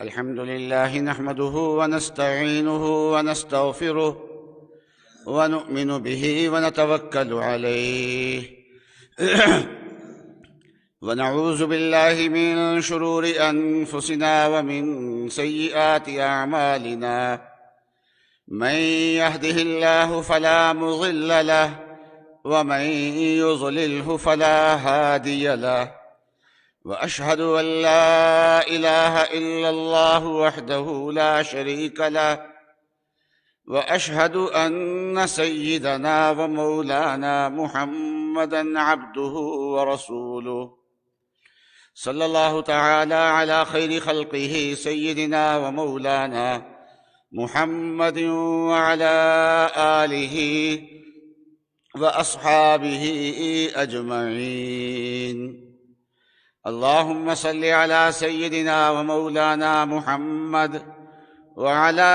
الحمد لله نحمده ونستعينه ونستغفره ونؤمن به ونتوكل عليه ونعوذ بالله من شرور أنفسنا ومن سيئات أعمالنا من يهده الله فلا مضل له ومن يضلله فلا هادي له وأشهد أن لا إله إلا الله وحده لا شريك له وأشهد أن سيدنا ومولانا محمدًا عبده ورسوله صلى الله تعالى على خير خلقه سيدنا ومولانا محمد وعلى آله وأصحابه أجمعين. اللهم صل على سيدنا ومولانا محمد وعلى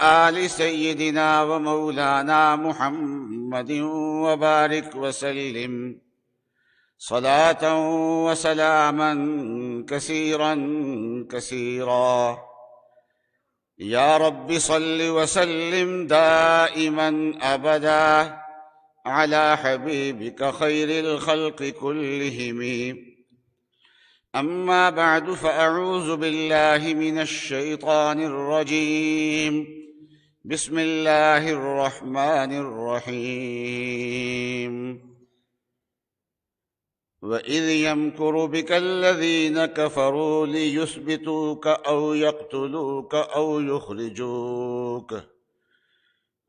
آل سيدنا ومولانا محمد وبارك وسلم صلاة وسلاما كثيرا كثيرا. يا رب صل وسلم دائما أبدا على حبيبك خير الخلق كلهم. أما بعد فأعوذ بالله من الشيطان الرجيم. بسم الله الرحمن الرحيم. وإذ يمكر بك الذين كفروا ليثبتوك أو يقتلوك أو يخرجوك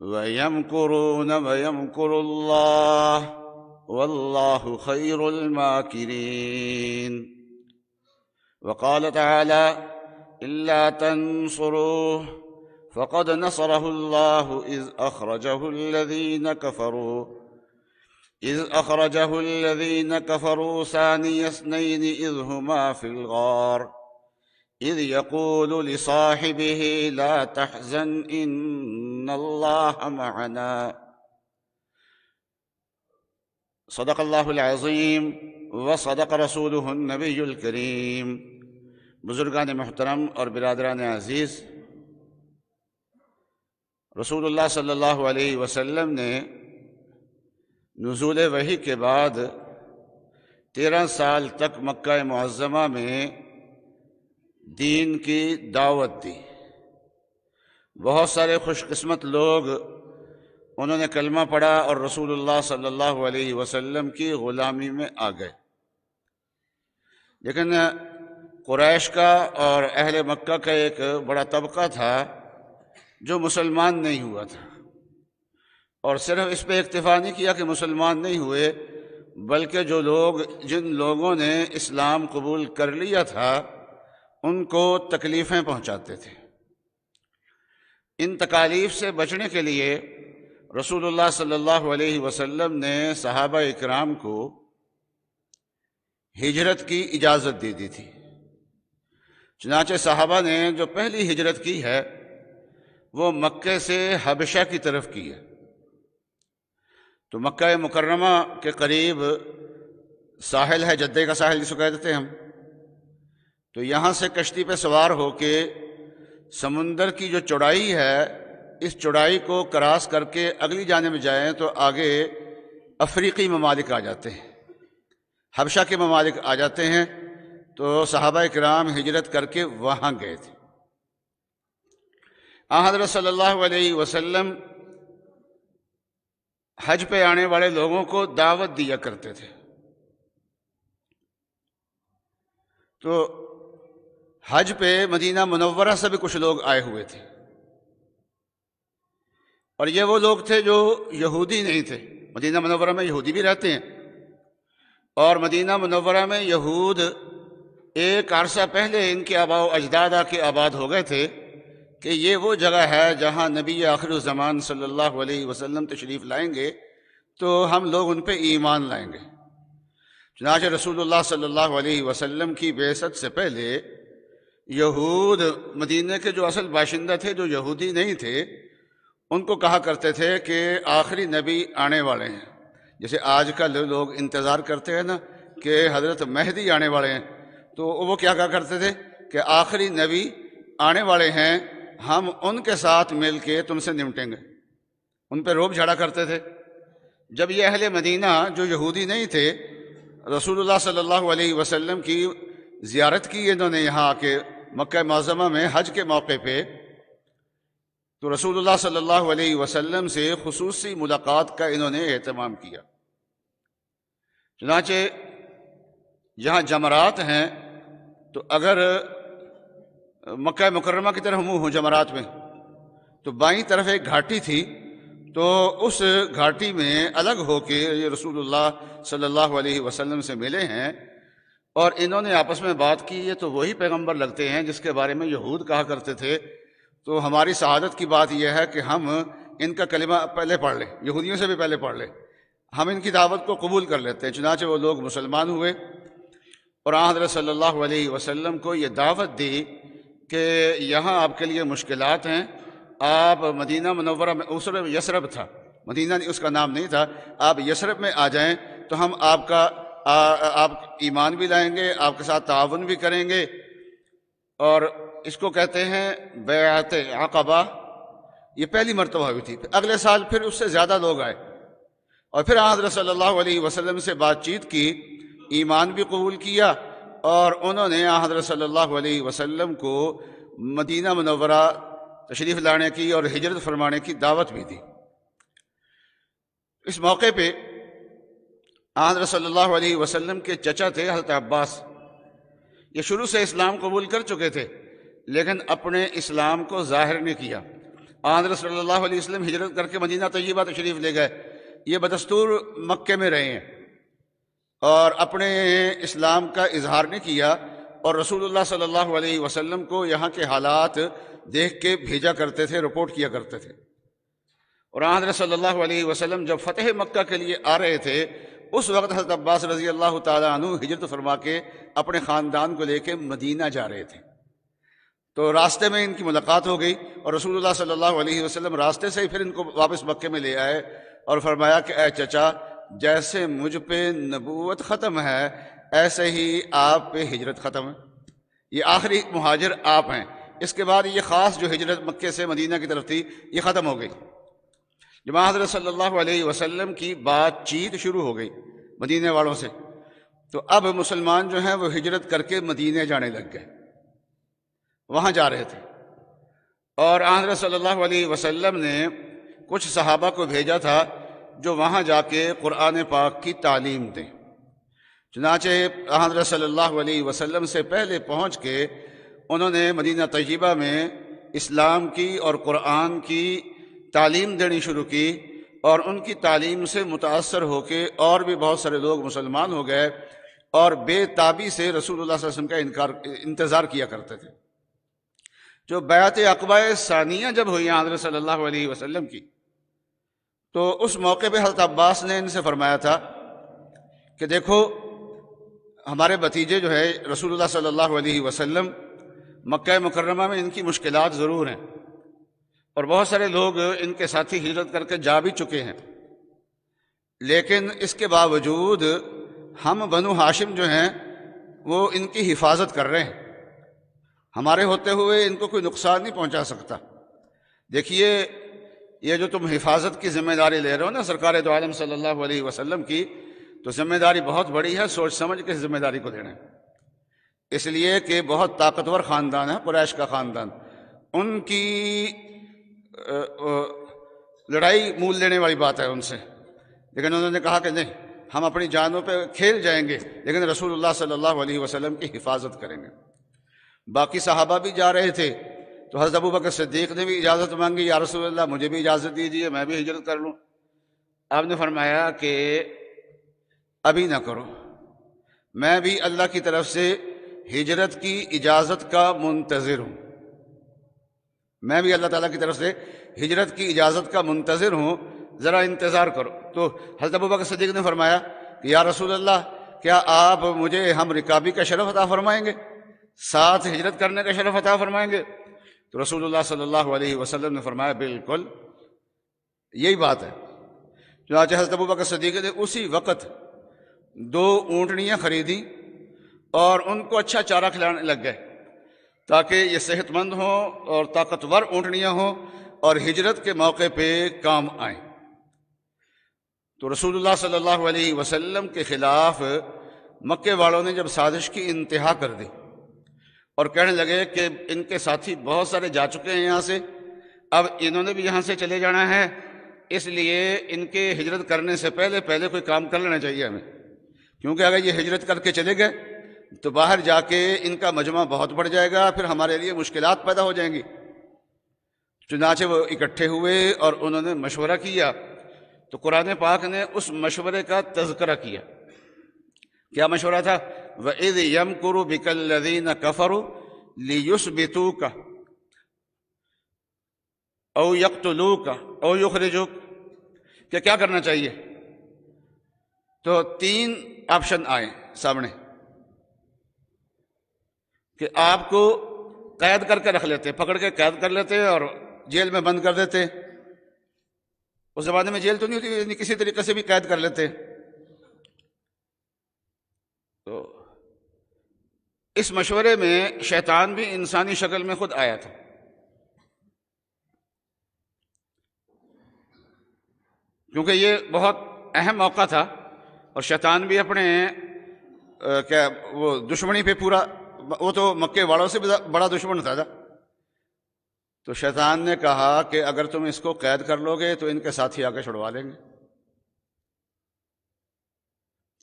ويمكرون ويمكر الله والله خير الماكرين. وقال تعالى: إلا تنصروه فقد نصره الله إذ أخرجه الذين كفروا ثاني اثنين إذ هما في الغار إذ يقول لصاحبه لا تحزن إن الله معنا. صدق اللہ العظیم وصدق رسولہ النبی الکریم. بزرگان محترم اور برادران عزیز، رسول اللہ صلی اللہ علیہ وسلم نے نزول وحی کے بعد 13 سال تک مکہ معظمہ میں دین کی دعوت دی. بہت سارے خوش قسمت لوگ انہوں نے کلمہ پڑھا اور رسول اللہ صلی اللہ علیہ وسلم کی غلامی میں آ گئے. لیکن قریش کا اور اہل مکہ کا ایک بڑا طبقہ تھا جو مسلمان نہیں ہوا تھا، اور صرف اس پہ اکتفا نہیں کیا کہ مسلمان نہیں ہوئے، بلکہ جن لوگوں نے اسلام قبول کر لیا تھا ان کو تکلیفیں پہنچاتے تھے. ان تکالیف سے بچنے کے لیے رسول اللہ صلی اللہ علیہ وسلم نے صحابہ اکرام کو ہجرت کی اجازت دے دی تھی. چنانچہ صحابہ نے جو پہلی ہجرت کی ہے وہ مکہ سے حبشہ کی طرف کی ہے. تو مکہ مکرمہ کے قریب ساحل ہے، جدہ کا ساحل جس کو کہہ دیتے ہیں ہم. تو یہاں سے کشتی پہ سوار ہو کے سمندر کی جو چوڑائی ہے اس چوڑائی کو کراس کر کے اگلی جانب جائیں تو آگے افریقی ممالک آ جاتے ہیں، حبشہ کے ممالک آ جاتے ہیں. تو صحابہ کرام ہجرت کر کے وہاں گئے تھے. حضرت صلی اللہ علیہ وسلم حج پہ آنے والے لوگوں کو دعوت دیا کرتے تھے. تو حج پہ مدینہ منورہ سے بھی کچھ لوگ آئے ہوئے تھے، اور یہ وہ لوگ تھے جو یہودی نہیں تھے. مدینہ منورہ میں یہودی بھی رہتے ہیں، اور مدینہ منورہ میں یہود ایک عرصہ پہلے ان کے آباء و اجداد کے آباد ہو گئے تھے کہ یہ وہ جگہ ہے جہاں نبی آخر الزمان صلی اللہ علیہ وسلم تشریف لائیں گے تو ہم لوگ ان پہ ایمان لائیں گے. چنانچہ رسول اللہ صلی اللہ علیہ وسلم کی بعثت سے پہلے یہود مدینہ کے جو اصل باشندہ تھے، جو یہودی نہیں تھے، ان کو کہا کرتے تھے کہ آخری نبی آنے والے ہیں. جیسے آج کل لوگ انتظار کرتے ہیں نا کہ حضرت مہدی آنے والے ہیں، تو وہ کیا کہا کرتے تھے کہ آخری نبی آنے والے ہیں ہم ان کے ساتھ مل کے تم سے نمٹیں گے۔ ان پہ روب جھاڑا کرتے تھے۔ جب یہ اہل مدینہ جو یہودی نہیں تھے رسول اللہ صلی اللہ علیہ وسلم کی زیارت کی انہوں نے یہاں آ کے مکہ معظمہ میں حج کے موقع پہ، تو رسول اللہ صلی اللہ علیہ وسلم سے خصوصی ملاقات کا انہوں نے اہتمام کیا۔ چنانچہ جہاں جمرات ہیں تو اگر مکہ مکرمہ کی طرف منہ ہو جمرات میں تو بائیں طرف ایک گھاٹی تھی، تو اس گھاٹی میں الگ ہو کے یہ رسول اللہ صلی اللہ علیہ وسلم سے ملے ہیں اور انہوں نے آپس میں بات کی، یہ تو وہی پیغمبر لگتے ہیں جس کے بارے میں یہود کہا کرتے تھے، تو ہماری سعادت کی بات یہ ہے کہ ہم ان کا کلمہ پہلے پڑھ لیں، یہودیوں سے بھی پہلے پڑھ لیں، ہم ان کی دعوت کو قبول کر لیتے ہیں۔ چنانچہ وہ لوگ مسلمان ہوئے اور حضرت صلی اللہ علیہ وسلم کو یہ دعوت دی کہ یہاں آپ کے لیے مشکلات ہیں، آپ مدینہ منورہ میں، اس وقت یثرب تھا، مدینہ اس کا نام نہیں تھا، آپ یثرب میں آ جائیں تو ہم آپ ایمان بھی لائیں گے، آپ کے ساتھ تعاون بھی کریں گے۔ اور اس کو کہتے ہیں بیعت عقبہ، یہ پہلی مرتبہ ہوئی تھی۔ اگلے سال پھر اس سے زیادہ لوگ آئے اور پھر حضرت صلی اللہ علیہ وسلم سے بات چیت کی، ایمان بھی قبول کیا اور انہوں نے حضرت صلی اللہ علیہ وسلم کو مدینہ منورہ تشریف لانے کی اور ہجرت فرمانے کی دعوت بھی دی۔ اس موقع پہ حضرت صلی اللہ علیہ وسلم کے چچا تھے حضرت عباس، یہ شروع سے اسلام قبول کر چکے تھے لیکن اپنے اسلام کو ظاہر نہیں کیا۔ حضرت صلی اللہ علیہ وسلم ہجرت کر کے مدینہ طیبہ تشریف لے گئے، یہ بدستور مکے میں رہے ہیں اور اپنے اسلام کا اظہار نہیں کیا، اور رسول اللہ صلی اللہ علیہ وسلم کو یہاں کے حالات دیکھ کے بھیجا کرتے تھے، رپورٹ کیا کرتے تھے۔ اور حضرت صلی اللہ علیہ وسلم جب فتح مکہ کے لیے آ رہے تھے اس وقت حضرت عباس رضی اللہ تعالیٰ عنہ ہجرت فرما کے اپنے خاندان کو لے کے مدینہ جا رہے تھے، تو راستے میں ان کی ملاقات ہو گئی اور رسول اللہ صلی اللہ علیہ وسلم راستے سے ہی پھر ان کو واپس مکے میں لے آئے اور فرمایا کہ اے چچا، جیسے مجھ پہ نبوت ختم ہے ایسے ہی آپ پہ ہجرت ختم ہے، یہ آخری مہاجر آپ ہیں، اس کے بعد یہ خاص جو ہجرت مکے سے مدینہ کی طرف تھی یہ ختم ہو گئی۔ جب حضرت صلی اللہ علیہ وسلم کی بات چیت شروع ہو گئی مدینے والوں سے، تو اب مسلمان جو ہیں وہ ہجرت کر کے مدینے جانے لگ گئے، وہاں جا رہے تھے، اور حضرت صلی اللہ علیہ وسلم نے کچھ صحابہ کو بھیجا تھا جو وہاں جا کے قرآن پاک کی تعلیم دیں۔ چنانچہ حضرت صلی اللہ علیہ وسلم سے پہلے پہنچ کے انہوں نے مدینہ طیبہ میں اسلام کی اور قرآن کی تعلیم دینی شروع کی، اور ان کی تعلیم سے متاثر ہو کے اور بھی بہت سارے لوگ مسلمان ہو گئے اور بے تابی سے رسول اللہ صلی اللہ علیہ وسلم کا انتظار کیا کرتے تھے۔ جو بیعت عقبہ ثانیہ جب ہوئی حضرت صلی اللہ علیہ وسلم کی، تو اس موقع پہ حضرت عباس نے ان سے فرمایا تھا کہ دیکھو ہمارے بھتیجے جو ہے رسول اللہ صلی اللہ علیہ وسلم، مکہ مکرمہ میں ان کی مشکلات ضرور ہیں اور بہت سارے لوگ ان کے ساتھی ہجرت کر کے جا بھی چکے ہیں، لیکن اس کے باوجود ہم بنو ہاشم جو ہیں وہ ان کی حفاظت کر رہے ہیں، ہمارے ہوتے ہوئے ان کو کوئی نقصان نہیں پہنچا سکتا۔ دیکھیے یہ جو تم حفاظت کی ذمہ داری لے رہے ہو نا سرکار دو عالم صلی اللہ علیہ وسلم کی، تو ذمہ داری بہت بڑی ہے، سوچ سمجھ کے ذمہ داری کو لینا ہے، اس لیے کہ بہت طاقتور خاندان ہے قریش کا خاندان، ان کی لڑائی مول لینے والی بات ہے ان سے، لیکن انہوں نے کہا کہ نہیں، ہم اپنی جانوں پہ کھیل جائیں گے لیکن رسول اللہ صلی اللہ علیہ وسلم کی حفاظت کریں گے۔ باقی صحابہ بھی جا رہے تھے تو حضرت ابوبکر صدیق نے بھی اجازت مانگی، یا رسول اللہ مجھے بھی اجازت دیجیے، میں بھی ہجرت کر لوں۔ آپ نے فرمایا کہ ابھی نہ کرو، میں بھی اللہ کی طرف سے ہجرت کی اجازت کا منتظر ہوں، میں بھی اللہ تعالیٰ کی طرف سے ہجرت کی اجازت کا منتظر ہوں، ذرا انتظار کرو۔ تو حضرت ابوبکر صدیق نے فرمایا کہ یا رسول اللہ، کیا آپ مجھے ہم رکابی کا شرف عطا فرمائیں گے، ساتھ ہجرت کرنے کا شرف عطا فرمائیں گے؟ تو رسول اللہ صلی اللہ علیہ وسلم نے فرمایا بالکل یہی بات ہے۔ چنانچہ حضرت ابوبکر صدیق نے اسی وقت 2 اونٹنیاں خریدیں اور ان کو اچھا چارہ کھلانے لگ گئے تاکہ یہ صحت مند ہوں اور طاقتور اونٹنیاں ہوں اور ہجرت کے موقع پہ کام آئیں۔ تو رسول اللہ صلی اللہ علیہ وسلم کے خلاف مکے والوں نے جب سازش کی انتہا کر دی اور کہنے لگے کہ ان کے ساتھی بہت سارے جا چکے ہیں یہاں سے، اب انہوں نے بھی یہاں سے چلے جانا ہے، اس لیے ان کے ہجرت کرنے سے پہلے کوئی کام کر لینا چاہیے ہمیں، کیونکہ اگر یہ ہجرت کر کے چلے گئے تو باہر جا کے ان کا مجمع بہت بڑھ جائے گا، پھر ہمارے لیے مشکلات پیدا ہو جائیں گی۔ چنانچہ وہ اکٹھے ہوئے اور انہوں نے مشورہ کیا، تو قرآن پاک نے اس مشورے کا تذکرہ کیا۔ کیا مشورہ تھا؟ وَإِذْ يَمْكُرُ بِكَ الَّذِينَ كَفَرُوا لِيُثْبِتُوكَ أَوْ يَقْتُلُوكَ أَوْ يُخْرِجُوكَ، کہ کیا کرنا چاہیے؟ تو 3 آپشن آئے سامنے کہ آپ کو قید کر کے رکھ لیتے، پکڑ کے قید کر لیتے اور جیل میں بند کر دیتے۔ اس زمانے میں جیل تو نہیں ہوتی، کسی طریقے سے بھی قید کر لیتے۔ تو اس مشورے میں شیطان بھی انسانی شکل میں خود آیا تھا۔ کیونکہ یہ بہت اہم موقع تھا اور شیطان بھی اپنے وہ دشمنی پہ پورا، وہ تو مکے والوں سے بھی بڑا دشمن تھا۔ تو شیطان نے کہا کہ اگر تم اس کو قید کر لو گے تو ان کے ساتھی آ کے چھڑوا لیں گے۔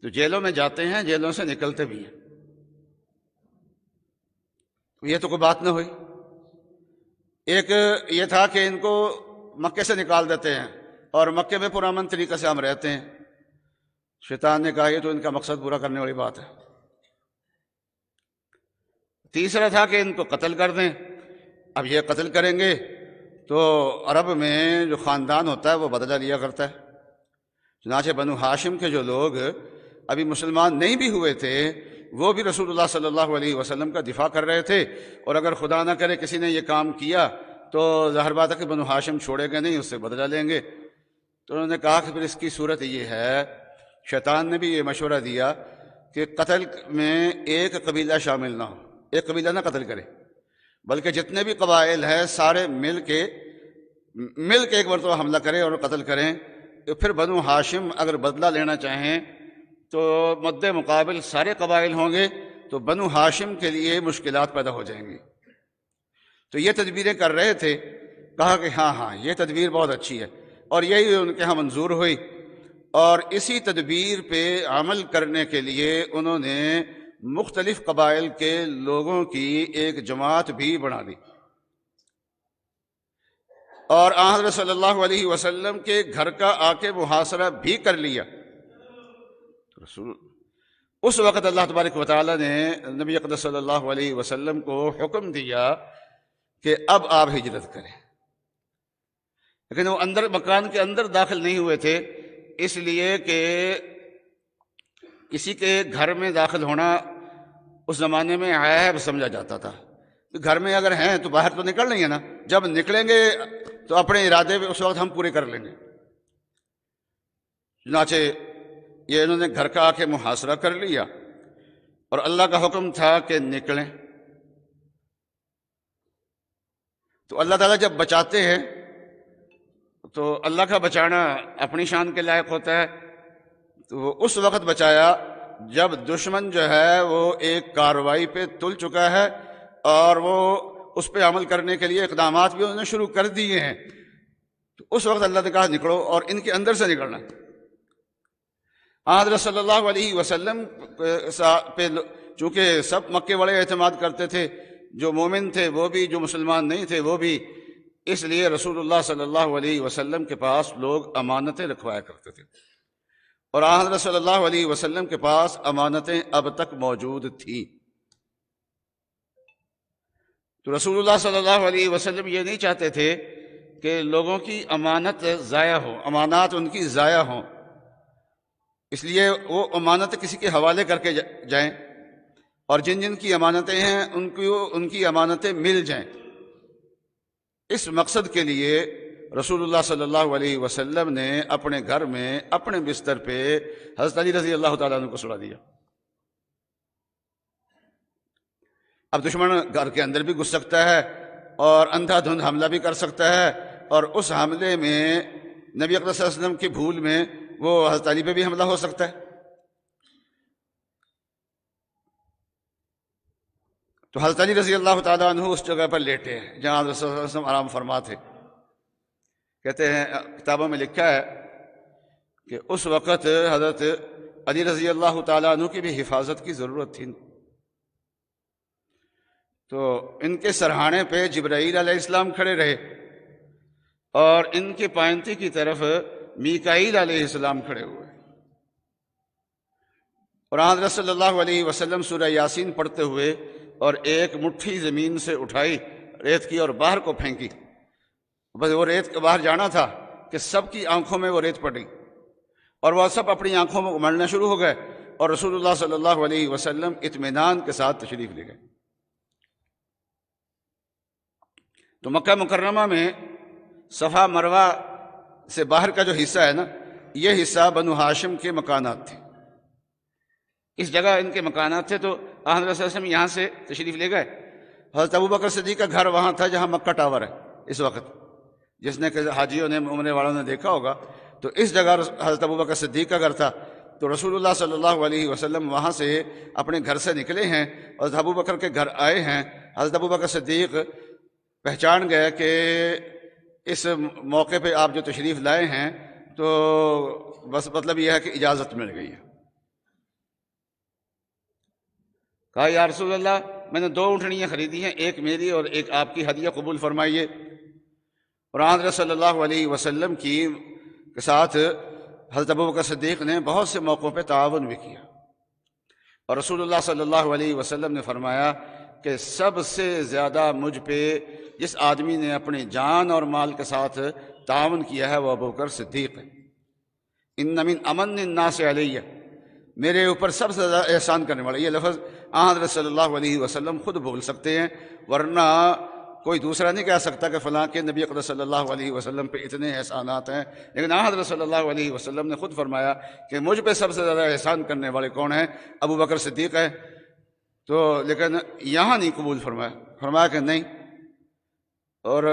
تو جیلوں میں جاتے ہیں، جیلوں سے نکلتے بھی ہیں۔ یہ تو کوئی بات نہ ہوئی۔ ایک یہ تھا کہ ان کو مکے سے نکال دیتے ہیں اور مکے میں پرامن طریقے سے ہم رہتے ہیں۔ شیطان نے کہا یہ تو ان کا مقصد پورا کرنے والی بات ہے۔ تیسرا تھا کہ ان کو قتل کر دیں۔ اب یہ قتل کریں گے تو عرب میں جو خاندان ہوتا ہے وہ بدلہ لیا کرتا ہے۔ چنانچہ بنو ہاشم کے جو لوگ ابھی مسلمان نہیں بھی ہوئے تھے وہ بھی رسول اللہ صلی اللہ علیہ وسلم کا دفاع کر رہے تھے، اور اگر خدا نہ کرے کسی نے یہ کام کیا تو ظاہر بات ہے کہ بنو ہاشم چھوڑے گے نہیں، اس سے بدلہ لیں گے۔ تو انہوں نے کہا کہ پھر اس کی صورت یہ ہے، شیطان نے بھی یہ مشورہ دیا کہ قتل میں ایک قبیلہ شامل نہ ہو، ایک قبیلہ نہ قتل کرے، بلکہ جتنے بھی قبائل ہیں سارے مل کے ایک مرتبہ حملہ کریں اور قتل کریں۔ تو پھر بنو ہاشم اگر بدلہ لینا چاہیں تو مد مقابل سارے قبائل ہوں گے، تو بنو ہاشم کے لیے مشکلات پیدا ہو جائیں گی۔ تو یہ تدبیریں کر رہے تھے۔ کہا کہ ہاں یہ تدبیر بہت اچھی ہے، اور یہی ان کے ہاں منظور ہوئی، اور اسی تدبیر پہ عمل کرنے کے لیے انہوں نے مختلف قبائل کے لوگوں کی ایک جماعت بھی بنا دی، اور آن حضرت صلی اللہ علیہ وسلم کے گھر کا آ کے محاصرہ بھی کر لیا۔ اس وقت اللہ تبارک و تعالیٰ نے نبی اقدس صلی اللہ علیہ وسلم کو حکم دیا کہ اب آپ ہجرت کریں، لیکن وہ اندر مکان کے اندر داخل نہیں ہوئے تھے، اس لیے کہ کسی کے گھر میں داخل ہونا اس زمانے میں عیب سمجھا جاتا تھا۔ گھر میں اگر ہیں تو باہر تو نکل نہیں ہے نا، جب نکلیں گے تو اپنے ارادے اس وقت ہم پورے کر لیں گے۔ چنانچہ یہ انہوں نے گھر کا آ کے محاصرہ کر لیا، اور اللہ کا حکم تھا کہ نکلیں۔ تو اللہ تعالیٰ جب بچاتے ہیں تو اللہ کا بچانا اپنی شان کے لائق ہوتا ہے۔ تو وہ اس وقت بچایا جب دشمن جو ہے وہ ایک کارروائی پہ تل چکا ہے، اور وہ اس پہ عمل کرنے کے لیے اقدامات بھی انہوں نے شروع کر دیے ہیں۔ تو اس وقت اللہ نے کہا نکلو، اور ان کے اندر سے نکلنا۔ حضرت صلی اللہ علیہ وسلم پہ چونکہ سب مکے والے اعتماد کرتے تھے، جو مومن تھے وہ بھی، جو مسلمان نہیں تھے وہ بھی، اس لیے رسول اللہ صلی اللہ علیہ وسلم کے پاس لوگ امانتیں رکھوایا کرتے تھے، اور حضرت صلی اللہ علیہ وسلم کے پاس امانتیں اب تک موجود تھیں۔ تو رسول اللہ صلی اللہ علیہ وسلم یہ نہیں چاہتے تھے کہ لوگوں کی امانت ضائع ہو، امانات ان کی ضائع ہوں، اس لیے وہ امانت کسی کے حوالے کر کے جائیں، اور جن جن کی امانتیں ہیں ان کی امانتیں مل جائیں۔ اس مقصد کے لیے رسول اللہ صلی اللہ علیہ وسلم نے اپنے گھر میں اپنے بستر پہ حضرت علی رضی اللہ تعالیٰ عنہ کو سلا دیا۔ اب دشمن گھر کے اندر بھی گھس سکتا ہے اور اندھا دھند حملہ بھی کر سکتا ہے، اور اس حملے میں نبی اکرم صلی اللہ علیہ وسلم کی بھول میں وہ حضرت علی پہ بھی حملہ ہو سکتا ہے۔ تو حضرت علی رضی اللہ تعالیٰ عنہ اس جگہ پر لیٹے ہیں جہاں حضرت صلی اللہ علیہ وسلم آرام فرما تھے۔ کہتے ہیں کتابوں میں لکھا ہے کہ اس وقت حضرت علی رضی اللہ تعالیٰ عنہ کی بھی حفاظت کی ضرورت تھی، تو ان کے سرہانے پہ جبرائیل علیہ السلام کھڑے رہے اور ان کے پائنتی کی طرف میکائیل علیہ السلام کھڑے ہوئے، اور حضرت صلی اللہ علیہ وسلم سورہ یاسین پڑھتے ہوئے اور ایک مٹھی زمین سے اٹھائی ریت کی اور باہر کو پھینکی۔ بس وہ ریت کے باہر جانا تھا کہ سب کی آنکھوں میں وہ ریت پڑی اور وہ سب اپنی آنکھوں میں ملنا شروع ہو گئے، اور رسول اللہ صلی اللہ علیہ وسلم اطمینان کے ساتھ تشریف لے گئے۔ تو مکہ مکرمہ میں صفا مروہ سے باہر کا جو حصہ ہے نا، یہ حصہ بنو ہاشم کے مکانات تھے، اس جگہ ان کے مکانات تھے۔ تو حضرت صلی اللہ علیہ وسلم یہاں سے تشریف لے گئے۔ حضرت ابوبکر صدیق کا گھر وہاں تھا جہاں مکہ ٹاور ہے اس وقت، جس نے کہ حاجیوں نے عمرے والوں نے دیکھا ہوگا، تو اس جگہ حضرت ابوبکر صدیق کا گھر تھا۔ تو رسول اللہ صلی اللہ علیہ وسلم وہاں سے اپنے گھر سے نکلے ہیں اور حضرت ابوبکر کے گھر آئے ہیں۔ حضرت ابوبکر صدیق پہچان گئے کہ اس موقع پہ آپ جو تشریف لائے ہیں، تو بس مطلب یہ ہے کہ اجازت مل گئی ہے۔ کہا یا رسول اللہ، میں نے 2 اونٹنیاں خریدی ہیں، ایک میری اور ایک آپ کی، ہدیہ قبول فرمائیے۔ اور حضرت صلی اللہ علیہ وسلم کے ساتھ حضرت ابوبکر صدیق نے بہت سے موقعوں پہ تعاون بھی کیا، اور رسول اللہ صلی اللہ علیہ وسلم نے فرمایا کہ سب سے زیادہ مجھ پہ جس آدمی نے اپنی جان اور مال کے ساتھ تعاون کیا ہے وہ ابوبکر صدیق ہے۔ ان من امن الناس علیہ، میرے اوپر سب سے زیادہ احسان کرنے والا، یہ لفظ حضرت صلی اللہ علیہ وسلم خود بول سکتے ہیں، ورنہ کوئی دوسرا نہیں کہہ سکتا کہ فلاں کے نبی اکرم صلی اللہ علیہ وسلم پہ اتنے احسانات ہیں، لیکن حضرت صلی اللہ علیہ وسلم نے خود فرمایا کہ مجھ پہ سب سے زیادہ احسان کرنے والے کون ہیں؟ ابوبکر صدیق ہے۔ تو لیکن یہاں نہیں قبول فرمایا کہ نہیں، اور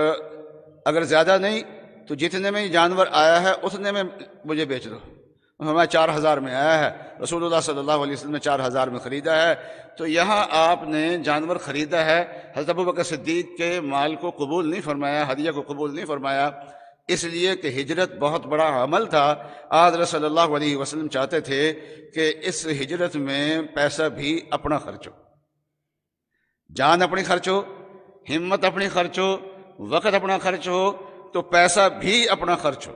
اگر زیادہ نہیں تو جتنے میں جانور آیا ہے اتنے میں مجھے بیچ دو۔ ہمیں 4000 میں آیا ہے، رسول اللہ صلی اللہ علیہ وسلم نے 4000 میں خریدا ہے، تو یہاں آپ نے جانور خریدا ہے، حضرت ابوبکر صدیق کے مال کو قبول نہیں فرمایا، ہدیہ کو قبول نہیں فرمایا، اس لیے کہ ہجرت بہت بڑا عمل تھا۔ حضرت صلی اللہ علیہ وسلم چاہتے تھے کہ اس ہجرت میں پیسہ بھی اپنا خرچ ہو، جان اپنی خرچ ہو، ہمت اپنی خرچ ہو، وقت اپنا خرچ ہو، تو پیسہ بھی اپنا خرچ ہو۔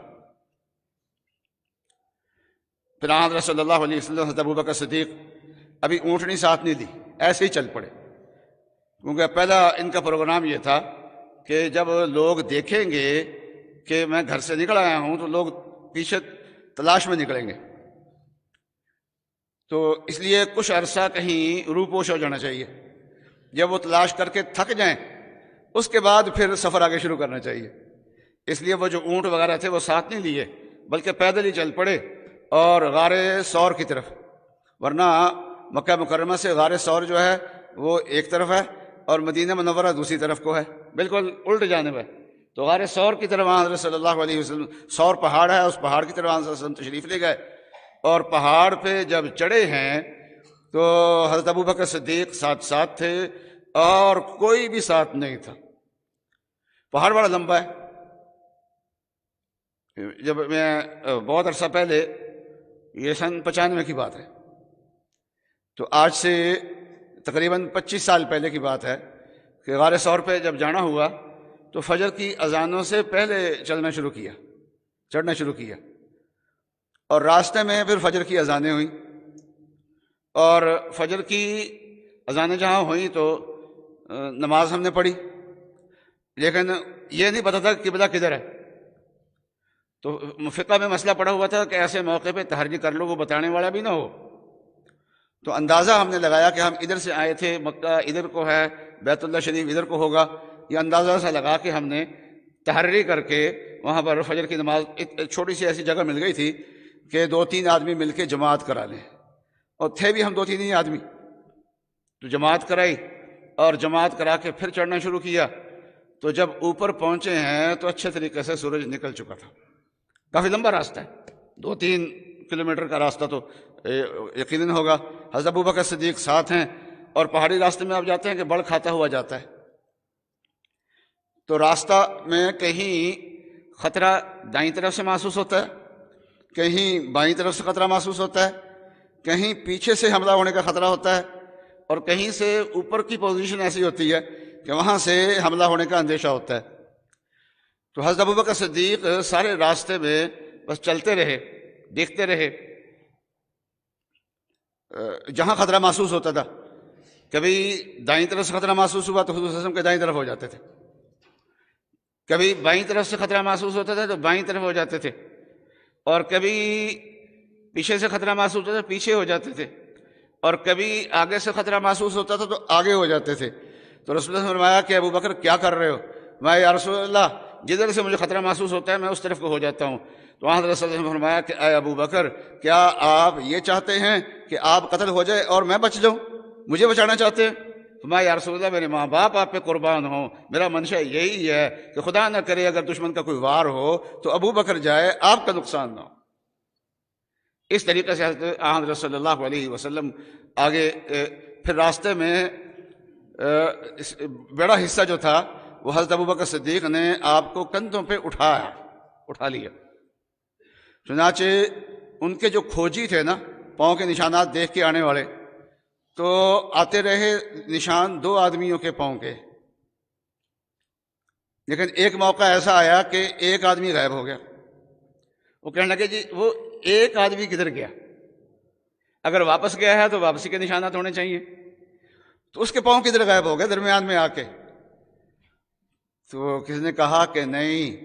پھر حضرت صلی اللہ علیہ وسلم حضرت ابوبکر صدیق ابھی اونٹنی ساتھ نہیں دی، ایسے ہی چل پڑے، کیونکہ پہلا ان کا پروگرام یہ تھا کہ جب لوگ دیکھیں گے کہ میں گھر سے نکل آیا ہوں تو لوگ پیچھے تلاش میں نکلیں گے، تو اس لیے کچھ عرصہ کہیں روپوش ہو جانا چاہیے، جب وہ تلاش کر کے تھک جائیں اس کے بعد پھر سفر آگے شروع کرنا چاہیے۔ اس لیے وہ جو اونٹ وغیرہ تھے وہ ساتھ نہیں لیے، بلکہ پیدل ہی چل پڑے اور غار ثور کی طرف، ورنہ مکہ مکرمہ سے غار ثور جو ہے وہ ایک طرف ہے اور مدینہ منورہ دوسری طرف کو ہے، بالکل الٹ جانب ہے۔ تو غار ثور کی طرف حضرت صلی اللہ علیہ وسلم، ثور پہاڑ ہے، اس پہاڑ کی طرف حضرت صلی اللہ علیہ وسلم تشریف لے گئے، اور پہاڑ پہ جب چڑھے ہیں تو حضرت ابوبکر صدیق ساتھ تھے اور کوئی بھی ساتھ نہیں تھا۔ پہاڑ بڑا لمبا ہے، جب میں بہت عرصہ پہلے، یہ سن 95 کی بات ہے، تو آج سے تقریباً 25 سال پہلے کی بات ہے کہ غار ثور پہ جب جانا ہوا تو فجر کی اذانوں سے پہلے چڑھنا شروع کیا، اور راستے میں پھر فجر کی اذانیں ہوئیں، اور فجر کی اذانیں جہاں ہوئیں تو نماز ہم نے پڑھی، لیکن یہ نہیں پتہ تھا کہ قبلہ کدھر ہے۔ تو فقہ میں مسئلہ پڑا ہوا تھا کہ ایسے موقع پہ تحری کر لو، وہ بتانے والا بھی نہ ہو، تو اندازہ ہم نے لگایا کہ ہم ادھر سے آئے تھے، مکہ ادھر کو ہے، بیت اللہ شریف ادھر کو ہوگا، یہ اندازہ سا لگا کے ہم نے تحری کر کے وہاں پر فجر کی نماز، ایک چھوٹی سی ایسی جگہ مل گئی تھی کہ 2-3 آدمی مل کے جماعت کرا لیں، اور تھے بھی ہم 2-3 ہی آدمی، تو جماعت کرائی، اور جماعت کرا کے پھر چڑھنا شروع کیا، تو جب اوپر پہنچے ہیں تو اچھے طریقے سے سورج نکل چکا تھا۔ کافی لمبا راستہ ہے، 2-3 کلومیٹر کا راستہ تو یقیناً ہوگا۔ حضرت ابوبکر صدیق ساتھ ہیں، اور پہاڑی راستے میں آپ جاتے ہیں کہ بڑ کھاتا ہوا جاتا ہے، تو راستہ میں کہیں خطرہ دائیں طرف سے محسوس ہوتا ہے، کہیں بائیں طرف سے خطرہ محسوس ہوتا ہے، کہیں پیچھے سے حملہ ہونے کا خطرہ ہوتا ہے، اور کہیں سے اوپر کی پوزیشن ایسی ہوتی ہے کہ وہاں سے حملہ ہونے کا اندیشہ ہوتا ہے۔ تو حضرت ابوبکر صدیق سارے راستے میں بس چلتے رہے، دیکھتے رہے، جہاں خطرہ محسوس ہوتا تھا۔ کبھی دائیں طرف سے خطرہ محسوس ہوا تو حضور صلی اللہ علیہ وسلم کے دائیں طرف ہو جاتے تھے، کبھی بائیں طرف سے خطرہ محسوس ہوتا تھا تو بائیں طرف ہو جاتے تھے، اور کبھی پیچھے سے خطرہ محسوس ہوتا تھا پیچھے ہو جاتے تھے، اور کبھی آگے سے خطرہ محسوس ہوتا تھا تو آگے ہو جاتے تھے۔ تو رسول اللہ نے فرمایا کہ ابو بکر کیا کر رہے ہو؟ میں یا رسول اللہ جدھر سے مجھے خطرہ محسوس ہوتا ہے میں اس طرف کو ہو جاتا ہوں۔ تو وہاں حضرت صلی اللہ علیہ وسلم نے فرمایا کہ اے ابو بکر، کیا آپ یہ چاہتے ہیں کہ آپ قتل ہو جائے اور میں بچ جاؤں؟ مجھے بچانا چاہتے ہیں؟ فرمایا یا رسول اللہ میرے ماں باپ آپ پہ قربان ہوں، میرا منشا یہی ہے کہ خدا نہ کرے اگر دشمن کا کوئی وار ہو تو ابو بکر جائے، آپ کا نقصان نہ ہو۔ اس طریقے سے حضرت صلی اللہ علیہ وسلم آگے پھر راستے میں بڑا حصہ جو تھا وہ حضرت ابوبکر صدیق نے آپ کو کندھوں پہ اٹھا لیا۔ چنانچہ ان کے جو کھوجی تھے نا، پاؤں کے نشانات دیکھ کے آنے والے، تو آتے رہے نشان 2 آدمیوں کے پاؤں کے، لیکن ایک موقع ایسا آیا کہ ایک آدمی غائب ہو گیا۔ وہ کہنے لگے جی وہ ایک آدمی کدھر گیا؟ اگر واپس گیا ہے تو واپسی کے نشانات ہونے چاہیے، تو اس کے پاؤں کدھر غائب ہو گئے درمیان میں آ کے؟ تو کسی نے کہا کہ نہیں،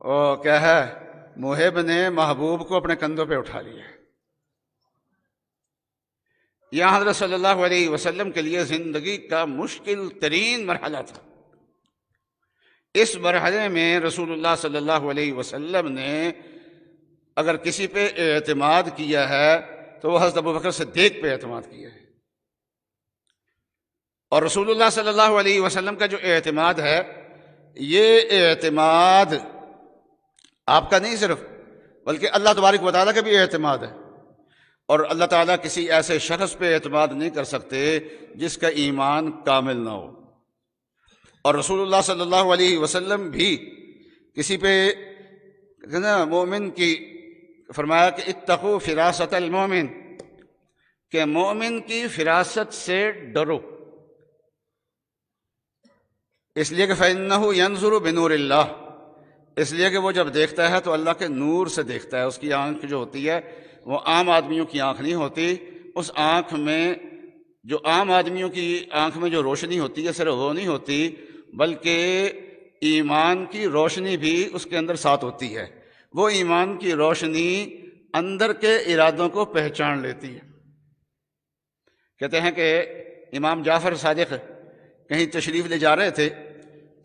وہ کیا ہے، محب نے محبوب کو اپنے کندھوں پہ اٹھا لیا۔ یہ حضرت صلی اللہ علیہ وسلم کے لیے زندگی کا مشکل ترین مرحلہ تھا۔ اس مرحلے میں رسول اللہ صلی اللہ علیہ وسلم نے اگر کسی پہ اعتماد کیا ہے تو وہ حضرت ابوبکر صدیق پہ اعتماد کیا ہے۔ اور رسول اللہ صلی اللہ علیہ وسلم کا جو اعتماد ہے، یہ اعتماد آپ کا نہیں صرف، بلکہ اللہ تبارک و تعالیٰ کا بھی اعتماد ہے، اور اللہ تعالیٰ کسی ایسے شخص پہ اعتماد نہیں کر سکتے جس کا ایمان کامل نہ ہو۔ اور رسول اللہ صلی اللہ علیہ وسلم بھی کسی پہ مومن کی فرمایا کہ اتقوا فراست المومن، کہ مومن کی فراست سے ڈرو، اس لیے کہ فإنہ ینظر بنور اللہ، اس لیے کہ وہ جب دیکھتا ہے تو اللہ کے نور سے دیکھتا ہے۔ اس کی آنکھ جو ہوتی ہے وہ عام آدمیوں کی آنکھ نہیں ہوتی، اس آنکھ میں جو عام آدمیوں کی آنکھ میں جو روشنی ہوتی ہے صرف وہ نہیں ہوتی، بلکہ ایمان کی روشنی بھی اس کے اندر ساتھ ہوتی ہے۔ وہ ایمان کی روشنی اندر کے ارادوں کو پہچان لیتی ہے۔ کہتے ہیں کہ امام جعفر صادق کہیں تشریف لے جا رہے تھے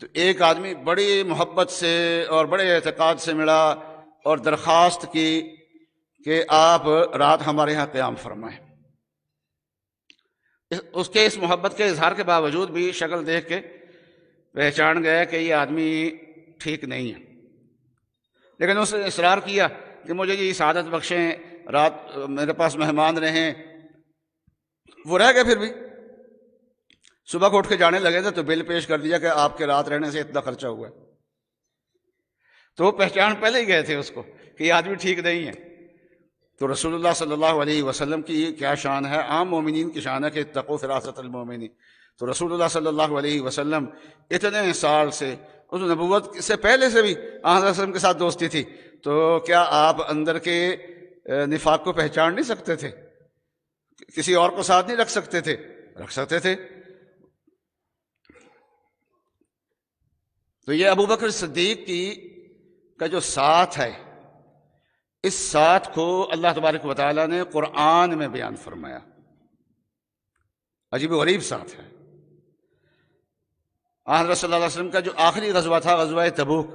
تو ایک آدمی بڑی محبت سے اور بڑے اعتقاد سے ملا اور درخواست کی کہ آپ رات ہمارے یہاں قیام فرمائیں۔ اس کے اس محبت کے اظہار کے باوجود بھی شکل دیکھ کے پہچان گئے کہ یہ آدمی ٹھیک نہیں ہے، لیکن اس نے اصرار کیا کہ مجھے یہ سعادت بخشیں، رات میرے پاس مہمان رہیں۔ وہ رہ گئے، پھر بھی صبح کو اٹھ کے جانے لگے تھے تو بل پیش کر دیا کہ آپ کے رات رہنے سے اتنا خرچہ ہوا ہے۔ تو وہ پہچان پہلے ہی گئے تھے اس کو کہ یہ آدمی ٹھیک نہیں ہے۔ تو رسول اللہ صلی اللہ علیہ وسلم کی کیا شان ہے، عام مومنین کی شان ہے کہ اتقوا فراست المومنین۔ تو رسول اللہ صلی اللہ علیہ وسلم اتنے سال سے، اس نبوت سے پہلے سے بھی آن صلی اللہ علیہ وسلم کے ساتھ دوستی تھی، تو کیا آپ اندر کے نفاق کو پہچان نہیں سکتے تھے؟ کسی اور کو ساتھ نہیں رکھ سکتے تھے؟ رکھ سکتے تھے۔ تو یہ ابوبکر صدیق کا جو ساتھ ہے، اس ساتھ کو اللہ تبارک و تعالیٰ نے قرآن میں بیان فرمایا۔ عجیب و غریب ساتھ ہے۔ حضرت صلی اللہ علیہ وسلم کا جو آخری غزوہ تھا، غزوہ تبوک،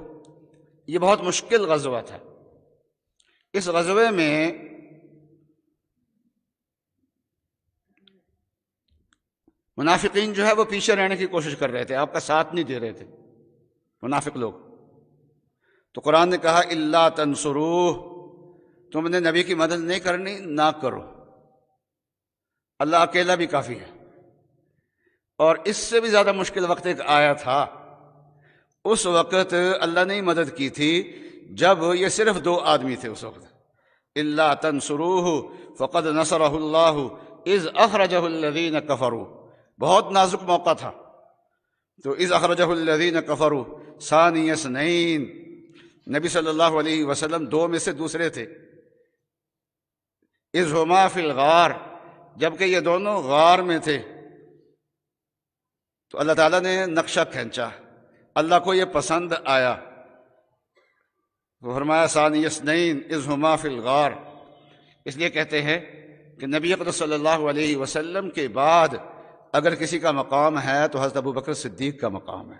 یہ بہت مشکل غزوہ تھا۔ اس غزوے میں منافقین جو ہے وہ پیچھے رہنے کی کوشش کر رہے تھے، آپ کا ساتھ نہیں دے رہے تھے منافق لوگ۔ تو قرآن نے کہا الا تنصروہ، تم نے نبی کی مدد نہیں کرنی، نہ کرو، اللہ اکیلا بھی کافی ہے۔ اور اس سے بھی زیادہ مشکل وقت ایک آیا تھا، اس وقت اللہ نے مدد کی تھی جب یہ صرف 2 آدمی تھے اس وقت۔ الا تنصروہ فقد نصرہ اللہ اذ اخرجہ الذین کفروا، بہت نازک موقع تھا۔ تو اذ اخرجہ الذین کفروا ثانی اثنین، نبی صلی اللہ علیہ وسلم 2 میں سے دوسرے تھے۔ اذ ہما فی الغار، جبکہ یہ دونوں غار میں تھے۔ تو اللہ تعالیٰ نے نقشہ کھینچا، اللہ کو یہ پسند آیا، وہ فرمایا ثانی اثنین اذ ہما فی الغار۔ اس لیے کہتے ہیں کہ نبی اقدس صلی اللہ علیہ وسلم کے بعد اگر کسی کا مقام ہے تو حضرت ابوبکر صدیق کا مقام ہے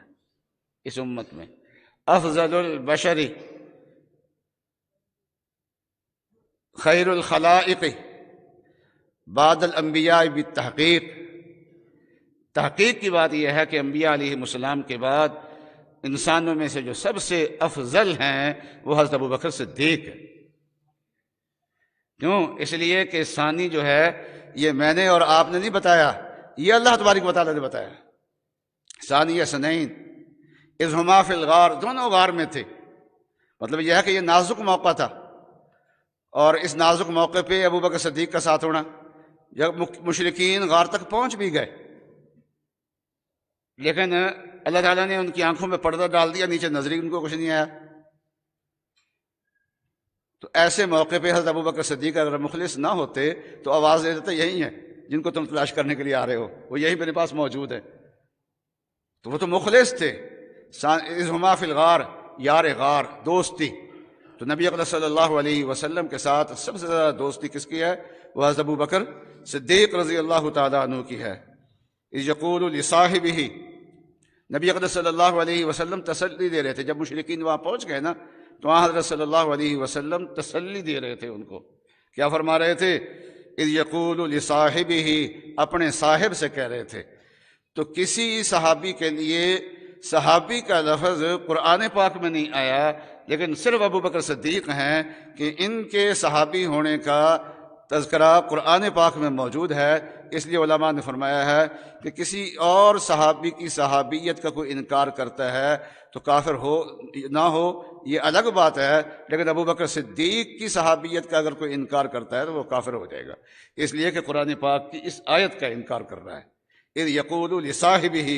اس امت میں۔ افضل البشر خیر الخلائق بعد الانبیاء بالتحقیق، تحقیق کی بات یہ ہے کہ انبیاء علیہ السلام کے بعد انسانوں میں سے جو سب سے افضل ہیں وہ حضرت ابوبکر صدیق ہے۔ کیوں؟ اس لیے کہ ثانی جو ہے یہ میں نے اور آپ نے نہیں بتایا، یہ اللہ تبارک و تعالیٰ نے بتایا۔ ثانی اثنین اذ ہما فی الغار، دونوں غار میں تھے، مطلب یہ ہے کہ یہ نازک موقع تھا، اور اس نازک موقع پہ ابوبکر صدیق کا ساتھ ہونا۔ جب مشرکین غار تک پہنچ بھی گئے لیکن اللہ تعالیٰ نے ان کی آنکھوں میں پردہ ڈال دیا، نیچے نظر ہی ان کو کچھ نہیں آیا۔ تو ایسے موقع پہ حضرت ابوبکر صدیق اگر مخلص نہ ہوتے تو آواز دے دیتے یہی ہیں جن کو تم تلاش کرنے کے لیے آ رہے ہو، وہ یہی میرے پاس موجود ہے۔ تو وہ تو مخلص تھے۔ اذ ہما فی الغار، یار غار، دوستی۔ تو نبی اقدس صلی اللہ علیہ وسلم کے ساتھ سب سے زیادہ دوستی کس کی ہے؟ وہ حضرت ابوبکر صدیق رضی اللہ تعالیٰ عنہ کی ہے۔ اذ یقول لصاحبہ، نبی اقدس صلی اللہ علیہ وسلم تسلی دے رہے تھے جب مشرکین وہاں پہنچ گئے نا، تو وہاں حضرت صلی اللہ علیہ وسلم تسلی دے رہے تھے ان کو۔ کیا فرما رہے تھے؟ اذ یقول لصاحبہ، اپنے صاحب سے کہہ رہے تھے۔ تو کسی صحابی کے لیے صحابی کا لفظ قرآن پاک میں نہیں آیا، لیکن صرف ابوبکر صدیق ہیں کہ ان کے صحابی ہونے کا تذکرہ قرآن پاک میں موجود ہے۔ اس لیے علماء نے فرمایا ہے کہ کسی اور صحابی کی صحابیت کا کوئی انکار کرتا ہے تو کافر ہو نہ ہو یہ الگ بات ہے، لیکن ابوبکر صدیق کی صحابیت کا اگر کوئی انکار کرتا ہے تو وہ کافر ہو جائے گا، اس لیے کہ قرآن پاک کی اس آیت کا انکار کر رہا ہے۔ اذ یقول لصاحبہ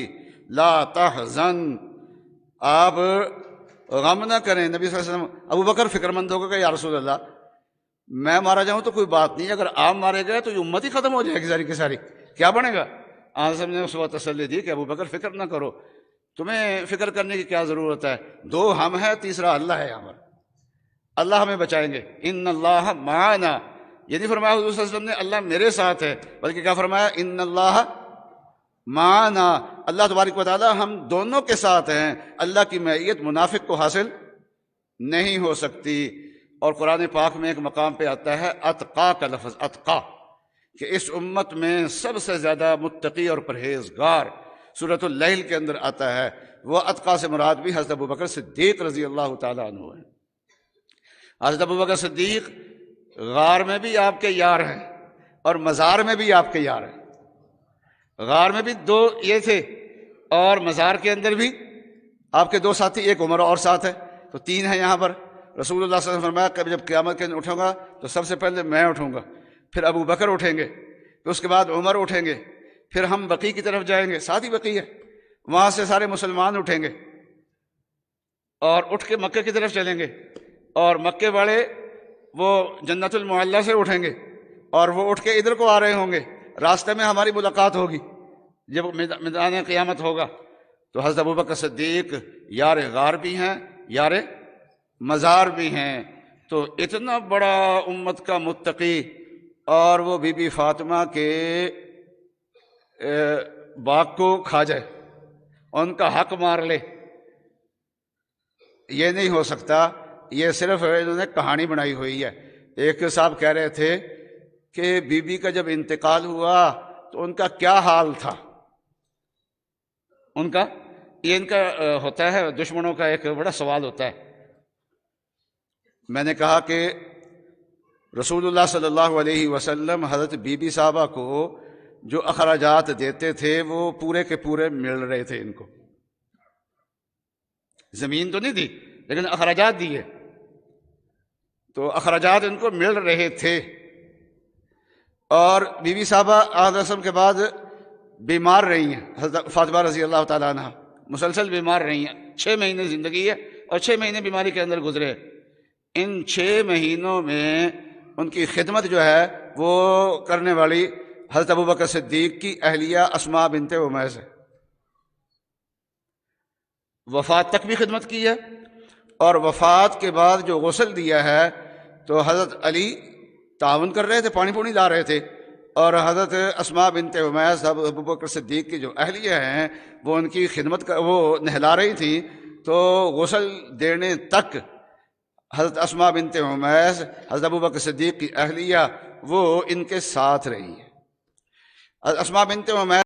لا تحزن، آپ غم نہ کریں۔ نبی صلی اللہ علیہ وسلم، ابوبکر فکر مند ہوگا کہ یا رسول اللہ میں مارا جاؤں تو کوئی بات نہیں، اگر آپ مارے گئے تو یہ امت ہی ختم ہو جائے گی ساری کی ساری، کیا بنے گا؟ آج نے اس وقت تسلی دی کہ ابوبکر فکر نہ کرو، تمہیں فکر کرنے کی کیا ضرورت ہے، 2 ہم ہیں، تیسرا اللہ ہے، یہاں پر اللہ ہمیں بچائیں گے۔ ان اللہ معنا، یہ نہیں فرمایا حضور صلی اللہ علیہ وسلم نے اللہ میرے ساتھ ہے، بلکہ کیا فرمایا؟ ان اللہ معنا، اللہ تبارک و تعالیٰ ہم دونوں کے ساتھ ہیں۔ اللہ کی معیت منافق کو حاصل نہیں ہو سکتی۔ اور قرآن پاک میں ایک مقام پہ آتا ہے اتقا کا لفظ، اتقا، کہ اس امت میں سب سے زیادہ متقی اور پرہیزگار، سورۃ اللیل کے اندر آتا ہے۔ وہ اتقا سے مراد بھی حضرت ابوبکر صدیق رضی اللہ تعالیٰ عنہ ہے۔ حضرت ابوبکر صدیق غار میں بھی آپ کے یار ہیں اور مزار میں بھی آپ کے یار ہیں۔ غار میں بھی 2 یہ تھے اور مزار کے اندر بھی آپ کے 2 ساتھی، ایک عمر اور ساتھ ہے، تو 3 ہیں یہاں پر۔ رسول اللہ صلی اللہ علیہ وسلم فرمایا کہ جب قیامت کے دن اٹھوں گا تو سب سے پہلے میں اٹھوں گا، پھر ابو بکر اٹھیں گے، پھر اس کے بعد عمر اٹھیں گے، پھر ہم بقیع کی طرف جائیں گے، ساتھ ہی بقیع ہے، وہاں سے سارے مسلمان اٹھیں گے اور اٹھ کے مکے کی طرف چلیں گے، اور مکے والے وہ جنت المعلیٰ سے اٹھیں گے اور وہ اٹھ کے ادھر کو آ رہے ہوں گے، راستے میں ہماری ملاقات ہوگی جب میدان قیامت ہوگا۔ تو حضرت ابوبکر صدیق یار غار بھی ہیں، یار مزار بھی ہیں۔ تو اتنا بڑا امت کا متقی اور وہ بی بی فاطمہ کے باغ کو کھا جائے، ان کا حق مار لے، یہ نہیں ہو سکتا۔ یہ صرف انہوں نے کہانی بنائی ہوئی ہے۔ ایک صاحب کہہ رہے تھے کہ بی بی کا جب انتقال ہوا تو ان کا کیا حال تھا، ان کا یہ ان کا ہوتا ہے، دشمنوں کا ایک بڑا سوال ہوتا ہے۔ میں نے کہا کہ رسول اللہ صلی اللہ علیہ وسلم حضرت بی بی صاحبہ کو جو اخراجات دیتے تھے وہ پورے کے پورے مل رہے تھے ان کو، زمین تو نہیں دی لیکن اخراجات دیے، تو اخراجات ان کو مل رہے تھے۔ اور بی بی صاحبہ آدھا رسم کے بعد بیمار رہی ہیں، حضرت فاطمہ رضی اللہ تعالیٰ عنہ مسلسل بیمار رہی ہیں، 6 مہینے زندگی ہے اور 6 مہینے بیماری کے اندر گزرے۔ ان 6 مہینوں میں ان کی خدمت جو ہے وہ کرنے والی حضرت ابوبکر صدیق کی اہلیہ اسماء بنت عمیس ہے، وفات تک بھی خدمت کی ہے، اور وفات کے بعد جو غسل دیا ہے تو حضرت علی تعاون کر رہے تھے، پانی پونی لا رہے تھے، اور حضرت اسماء بنت عمیس ابوبکر صدیق کی جو اہلیہ ہیں وہ ان کی خدمت وہ نہلا رہی تھیں، تو غسل دینے تک حضرت اسماء بنت عمیس حضرت ابوبکر صدیق کی اہلیہ وہ ان کے ساتھ رہی ہیں۔ اسماء بنت عمیس